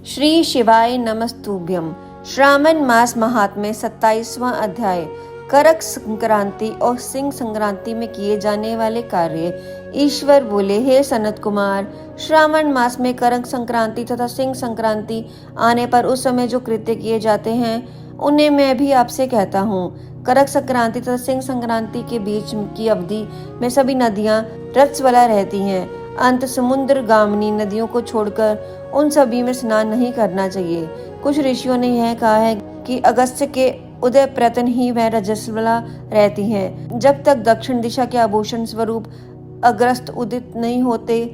श्री शिवाय नमस्तुभ्यम। श्रावण मास महात्म्य 27वां अध्याय। करक संक्रांति और सिंह संक्रांति में किए जाने वाले कार्य। ईश्वर बोले, हे सनत कुमार, श्रावण मास में करक संक्रांति तथा सिंह संक्रांति आने पर उस समय जो कृत्य किए जाते हैं उन्हें मैं भी आपसे कहता हूँ। करक संक्रांति तथा सिंह संक्रांति के बीच की अवधि में सभी नदियां रज्ज्वला रहती हैं। अंत समुद्र गामिनी नदियों को छोड़कर उन सभी में स्नान नहीं करना चाहिए। कुछ ऋषियों ने यह कहा है कि अगस्त्य के उदय प्रतन ही वह रजस्वला रहती हैं। जब तक दक्षिण दिशा के आभूषण स्वरूप अगस्त उदित नहीं होते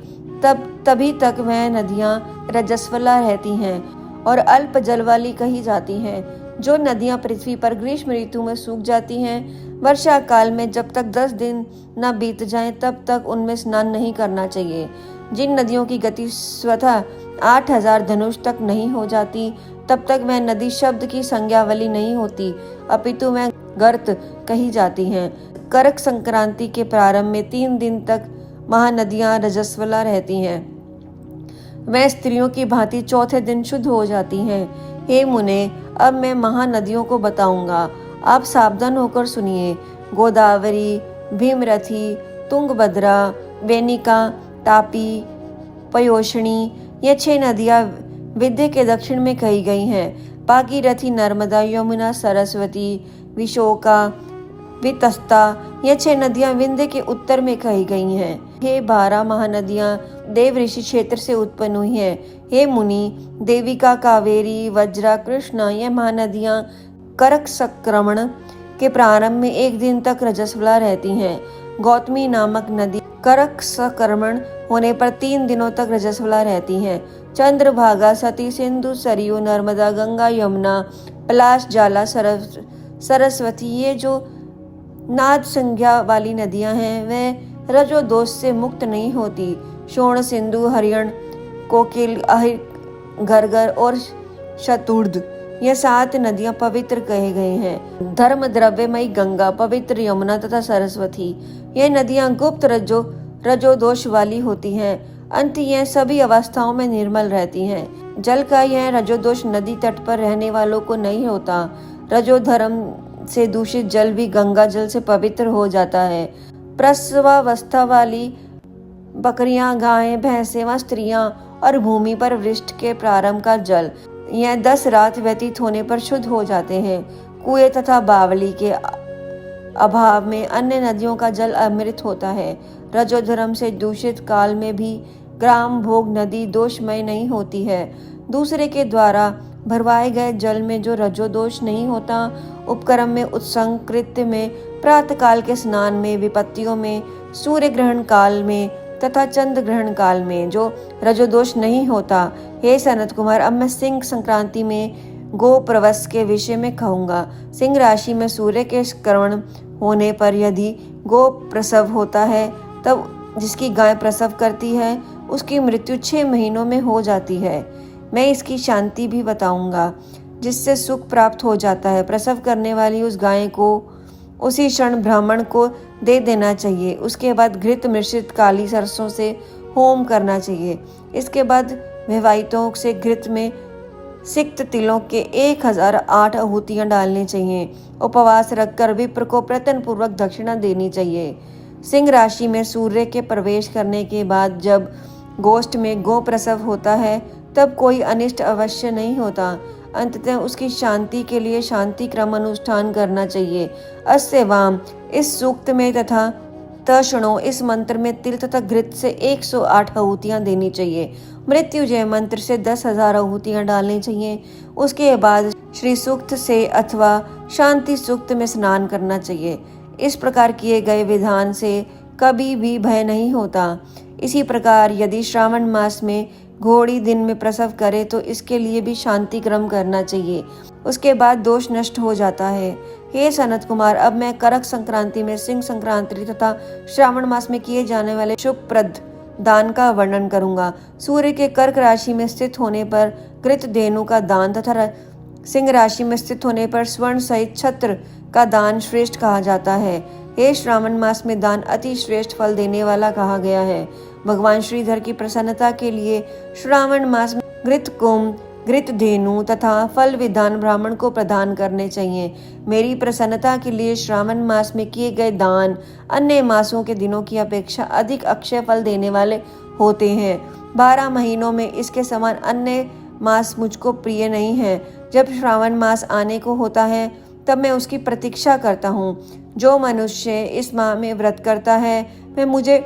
तभी तक वह नदियां रजस्वला रहती हैं और अल्प जल वाली कही जाती हैं। जो नदियां पृथ्वी पर ग्रीष्म ऋतु में सूख जाती हैं, वर्षा काल में जब तक 10 दिन न बीत जाएं तब तक उनमें स्नान नहीं करना चाहिए। जिन नदियों की गति स्वतः 8000 धनुष तक नहीं हो जाती तब तक वह नदी शब्द की संज्ञा वाली नहीं होती, अपितु वह गर्त कही जाती हैं। करक संक्रांति के प्रारंभ में 3 दिन तक महानदियां रजस्वला रहती हैं। वह स्त्रियों की भांति चौथे दिन शुद्ध हो जाती हैं। हे मुने, अब मैं महानदियों को बताऊंगा, आप सावधान होकर सुनिए। गोदावरी, भीमरथी, तुंगभद्रा, वेनिका, तापी, पयोषणी, ये 6 नदियां विंध्य के दक्षिण में कही गई हैं। भागीरथी, नर्मदा, यमुना, सरस्वती, विशोका, वितस्ता, ये 6 नदियां विंध्य के उत्तर में कही गई हैं। हे 12 महानदियां देव ऋषि क्षेत्र से उत्पन्न हुई हैं। हे मुनि, देविका, कावेरी, वज्रा, कृष्णा, ये महानदियां करक संक्रमण के प्रारंभ में 1 दिन तक रजस्वला रहती हैं। गौतमी नामक नदी करक संक्रमण होने पर 3 दिनों तक रजस्वला रहती हैं। चंद्रभागा, सती, सिंधु, सरयू, नर्मदा, गंगा, यमुना, पलाश, जाला, सरस्वती, ये जो नाद संज्ञा वाली नदियां हैं वे रजोदोष से मुक्त नहीं होती। शोण, सिंधु, हरियण, कोकिल, अहिर, घरघर और शतुर्ध, ये 7 नदियां पवित्र कहे गए हैं। धर्म द्रव्यमयी गंगा, पवित्र यमुना तथा सरस्वती, ये नदियां गुप्त रजोदोष वाली होती हैं। अंत यह सभी अवस्थाओं में निर्मल रहती हैं। जल का यह रजोदोष नदी तट पर रहने वालों को नहीं होता। रजोधर्म से दूषित जल भी गंगा जल से पवित्र हो जाता है। प्रसवावस्था वाली बकरियां, गायें, भैंसें व स्त्रियां और भूमि पर वृष्टि के प्रारंभ का जल, यह 10 रात व्यतीत होने पर शुद्ध हो जाते हैं। कुएं तथा बावली के अभाव में अन्य नदियों का जल अमृत होता है। रजोधर्म से दूषित काल में भी ग्राम भोग नदी दोषमय नहीं होती है। दूसरे के द्वारा भरवाए गए जल में जो रजोदोष नहीं होता, उपक्रम में, उत्संग कृत्य में, प्रातः काल के स्नान में, विपत्तियों में, सूर्य ग्रहण काल में तथा चंद्र ग्रहण काल में जो रजोदोष नहीं होता। हे सनत कुमार, अब मैं सिंह संक्रांति में गो प्रवस के विषय में कहूँगा। सिंह राशि में सूर्य के स्करण होने पर यदि गो प्रसव होता है तब जिसकी गाय प्रसव करती है उसकी मृत्यु 6 महीनों में हो जाती है। मैं इसकी शांति भी बताऊंगा जिससे सुख प्राप्त हो जाता है। प्रसव करने वाली उस गाय को उसी क्षण ब्राह्मण को दे देना चाहिए। उसके बाद घृत मिश्रित काली सरसों से होम करना चाहिए। इसके बाद विवाहितों से घृत में सिक्त तिलों के 1008 आहूतियां डालनी चाहिए। उपवास रखकर विप्र को प्रयत्न पूर्वक दक्षिणा देनी चाहिए। सिंह राशि में सूर्य के प्रवेश करने के बाद जब गोष्ठ में गो प्रसव होता है तब कोई अनिष्ट अवश्य नहीं होता। अंततः उसकी शांति के लिए शांति क्रम अनुष्ठान करना चाहिए। अस्य वाम, इस सूक्त में तथा तषणो, इस मंत्र में तिल तथा घृत से 108 आहूतियां देनी चाहिए। मृत्युजय मंत्र से 10,000 आहूतियां डालनी चाहिए। उसके बाद श्री सूक्त से अथवा शांति सूक्त में स्नान करना चाहिए। इस प्रकार किए गए विधान से कभी भी भय नहीं होता। इसी प्रकार यदि श्रावण मास में घोड़ी दिन में प्रसव करे तो इसके लिए भी शांति क्रम करना चाहिए। उसके बाद दोष नष्ट हो जाता है। हे सनत कुमार, अब मैं करक संक्रांति में, सिंह संक्रांति तथा श्रावण मास में किए जाने वाले शुभप्रद दान का वर्णन करूंगा। सूर्य के कर्क राशि में स्थित होने पर घृत धेनु का दान तथा सिंह राशि में स्थित होने पर स्वर्ण सहित छत्र का दान श्रेष्ठ कहा जाता है। हे श्रावण मास में दान अति श्रेष्ठ फल देने वाला कहा गया है। भगवान श्रीधर की प्रसन्नता के लिए श्रावण मास में घृत कुंभ, घृत धेनु तथा फल विधान ब्राह्मण को प्रदान करने चाहिए। मेरी प्रसन्नता के लिए श्रावण मास में किए गए दान अन्य मासों के दिनों की अपेक्षा अधिक अक्षय फल देने वाले होते हैं। 12 महीनों में इसके समान अन्य मास मुझको प्रिय नहीं है। जब श्रावण मास आने को होता है तब मैं उसकी प्रतीक्षा करता हूँ। जो मनुष्य इस माह में व्रत करता है वह मुझे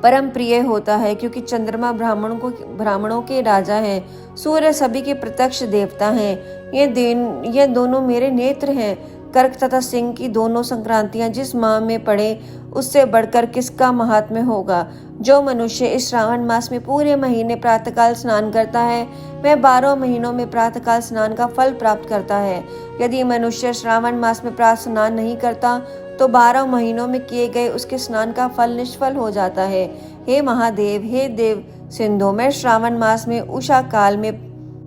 परम प्रिय होता है, क्योंकि चंद्रमा ब्राह्मणों के राजा है, सूर्य सभी के प्रत्यक्ष देवता हैं। ये दोनों मेरे नेत्र हैं। कर्क तथा सिंह की दोनों संक्रांतियां जिस माह में पड़े उससे बढ़कर किसका महात्म्य होगा। जो मनुष्य इस श्रावण मास में पूरे महीने प्रातःकाल स्नान करता है वह 12 महीनों में प्रातःकाल स्नान का फल प्राप्त करता है। यदि मनुष्य श्रावण मास में प्रातः स्नान नहीं करता तो 12 महीनों में किए गए उसके स्नान का फल निष्फल हो जाता है। हे महादेव, हे देव सिंधु, मैं श्रावण मास में उषा काल में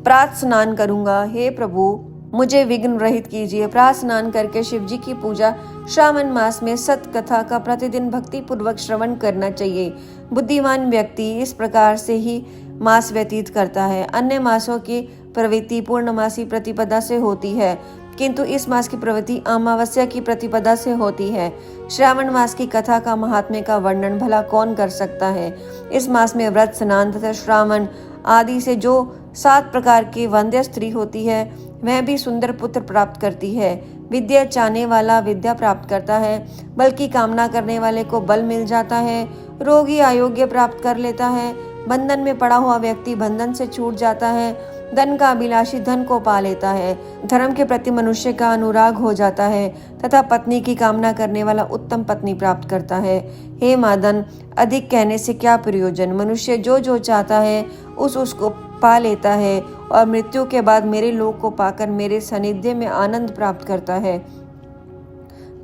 प्रातः स्नान करूंगा। हे प्रभु, मुझे विघ्न रहित कीजिए। प्रातः स्नान करके शिव जी की पूजा श्रावण मास में सत कथा का प्रतिदिन भक्ति पूर्वक श्रवण करना चाहिए। बुद्धिमान व्यक्ति इस प्रकार से ही मास व्यतीत करता है। अन्य मासों की प्रवृत्ति पूर्णमासी प्रतिपदा से होती है, किंतु इस मास की प्रवृत्ति अमावस्या की प्रतिपदा से होती है। श्रावण मास की कथा का महात्म्य का वर्णन भला कौन कर सकता है। इस मास में व्रत, स्नान तथा श्रावण आदि से जो 7 प्रकार की वंद्य स्त्री होती है वह भी सुंदर पुत्र प्राप्त करती है। विद्या चाहने वाला विद्या प्राप्त करता है, बल की कामना करने वाले को बल मिल जाता है, रोगी आरोग्य प्राप्त कर लेता है, बंधन में पड़ा हुआ व्यक्ति बंधन से छूट जाता है, धन का अभिलाषी धन को पा लेता है, धर्म के प्रति मनुष्य का अनुराग हो जाता है तथा पत्नी की कामना करने वाला उत्तम पत्नी प्राप्त करता है। हे मादन, अधिक कहने से क्या प्रयोजन। मनुष्य जो चाहता है उसको पा लेता है और मृत्यु के बाद मेरे लोक को पाकर मेरे सानिध्य में आनंद प्राप्त करता है।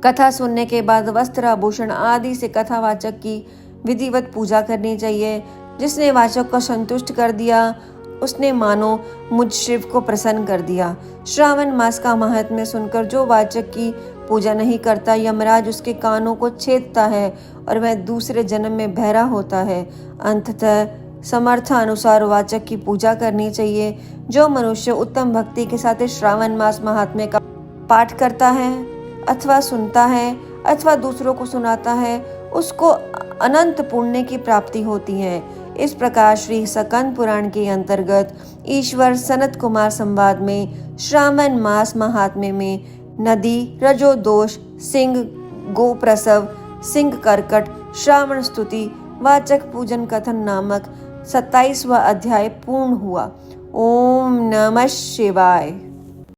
कथा सुनने के बाद वस्त्र, आभूषण आदि से कथावाचक की विधिवत पूजा करनी चाहिए। जिसने वाचक को संतुष्ट कर दिया उसने मानो मुझ शिव को प्रसन्न कर दिया। श्रावण मास का महात्म्य सुनकर जो वाचक की पूजा नहीं करता, यमराज उसके कानों को छेदता है और वह दूसरे जन्म में बहरा होता है। अंततः समर्थ अनुसार वाचक की पूजा करनी चाहिए। जो मनुष्य उत्तम भक्ति के साथ श्रावण मास महात्म्य का पाठ करता है अथवा सुनता है अथवा दूसरों को सुनाता है उसको अनंत पुण्य की प्राप्ति होती है। इस प्रकार श्री स्कंद पुराण के अंतर्गत ईश्वर सनत कुमार संवाद में श्रावण मास महात्म्य में नदी, रजोदोष, सिंह, गोप्रसव, सिंह कर्कट, श्रावण स्तुति, वाचक पूजन कथन नामक 27वां अध्याय पूर्ण हुआ। ओम नमः शिवाय।